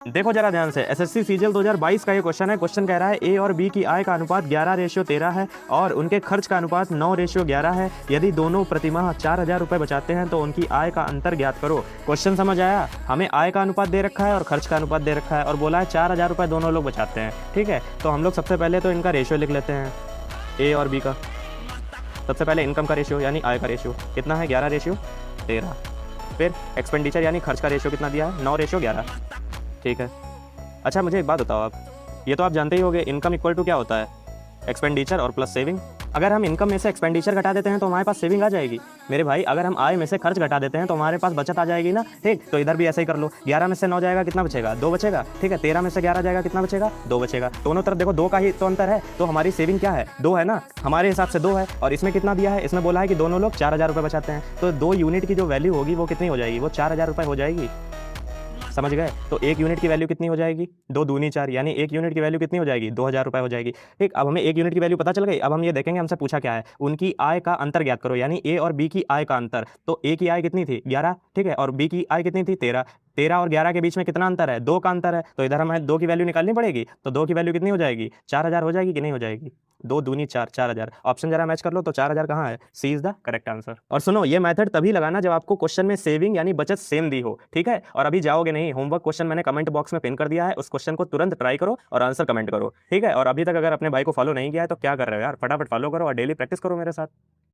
देखो जरा ध्यान से, एसएससी सीजीएल 2022 का ये क्वेश्चन है। क्वेश्चन कह रहा है ए और बी की आय का अनुपात 11:13 है और उनके खर्च का अनुपात 9:11 है। यदि दोनों प्रतिमाह 4,000 रुपये बचाते हैं तो उनकी आय का अंतर ज्ञात करो। क्वेश्चन समझ आया? हमें आय का अनुपात दे रखा है और खर्च का अनुपात दे रखा है और बोला है 4,000 रुपये दोनों लोग बचाते हैं। ठीक है, तो हम लोग सबसे पहले तो इनका रेशियो लिख लेते हैं, ए और बी का। सबसे पहले इनकम का रेशियो यानी आय का रेशियो कितना है, 11:13। फिर एक्सपेंडिचर यानी खर्च का रेशियो कितना दिया है, 9:11। ठीक है, अच्छा मुझे एक बात बताओ आप, ये तो आप जानते ही होंगे इनकम इक्वल टू क्या होता है, एक्सपेंडिचर और प्लस सेविंग। अगर हम इनकम में से एक्सपेंडिचर घटा देते हैं तो हमारे पास सेविंग आ जाएगी। मेरे भाई अगर हम आय में से खर्च घटा देते हैं तो हमारे पास बचत आ जाएगी ना। ठीक, तो इधर भी ऐसे ही कर लो, 11 में से 9 जाएगा कितना बचेगा, 2 बचेगा। ठीक है, 13 में से 11 जाएगा कितना बचेगा, 2 बचेगा। दोनों तरफ देखो 2 का ही तो अंतर है, तो हमारी सेविंग क्या है, 2 है ना, हमारे हिसाब से 2 है। और इसमें कितना दिया है, इसमें बोला है कि दोनों लोग 4,000 रुपये बचाते हैं, तो 2 यूनिट की जो वैल्यू होगी वो कितनी हो जाएगी, वो 4,000 रुपये हो जाएगी। समझ गए? तो 1 यूनिट की वैल्यू कितनी हो जाएगी, 2 दूनी 4, यानी 1 यूनिट की वैल्यू कितनी हो जाएगी, 2,000 रुपये हो जाएगी। ठीक, अब हमें 1 यूनिट की वैल्यू पता चल गई। अब हम ये देखेंगे हमसे पूछा क्या है, उनकी आय का अंतर ज्ञात करो, यानी ए और बी की आय का अंतर। तो ए की आय कितनी थी, 11। ठीक है, और बी की आय कितनी थी, 13। 13 और 11 के बीच में कितना अंतर है, 2 का अंतर है। तो इधर हमें 2 की वैल्यू निकालनी पड़ेगी, तो 2 की वैल्यू कितनी हो जाएगी, 4,000 हो जाएगी कि नहीं हो जाएगी। 2 दूनी 4, 4,000। ऑप्शन जरा मैच कर लो, तो 4,000 कहाँ है, सी इज द करेक्ट आंसर। और सुनो, ये मेथड तभी लगाना जब आपको क्वेश्चन में सेविंग यानी बचत सेम दी हो। ठीक है, और अभी जाओगे नहीं, होमवर्क क्वेश्चन मैंने कमेंट बॉक्स में पिन कर दिया है, उस क्वेश्चन को तुरंत ट्राई करो और आंसर कमेंट करो। ठीक है, और अभी तक अगर अपने भाई को फॉलो नहीं किया है तो क्या कर रहे हो यार, फटाफट फॉलो करो और डेली प्रैक्टिस करो मेरे साथ।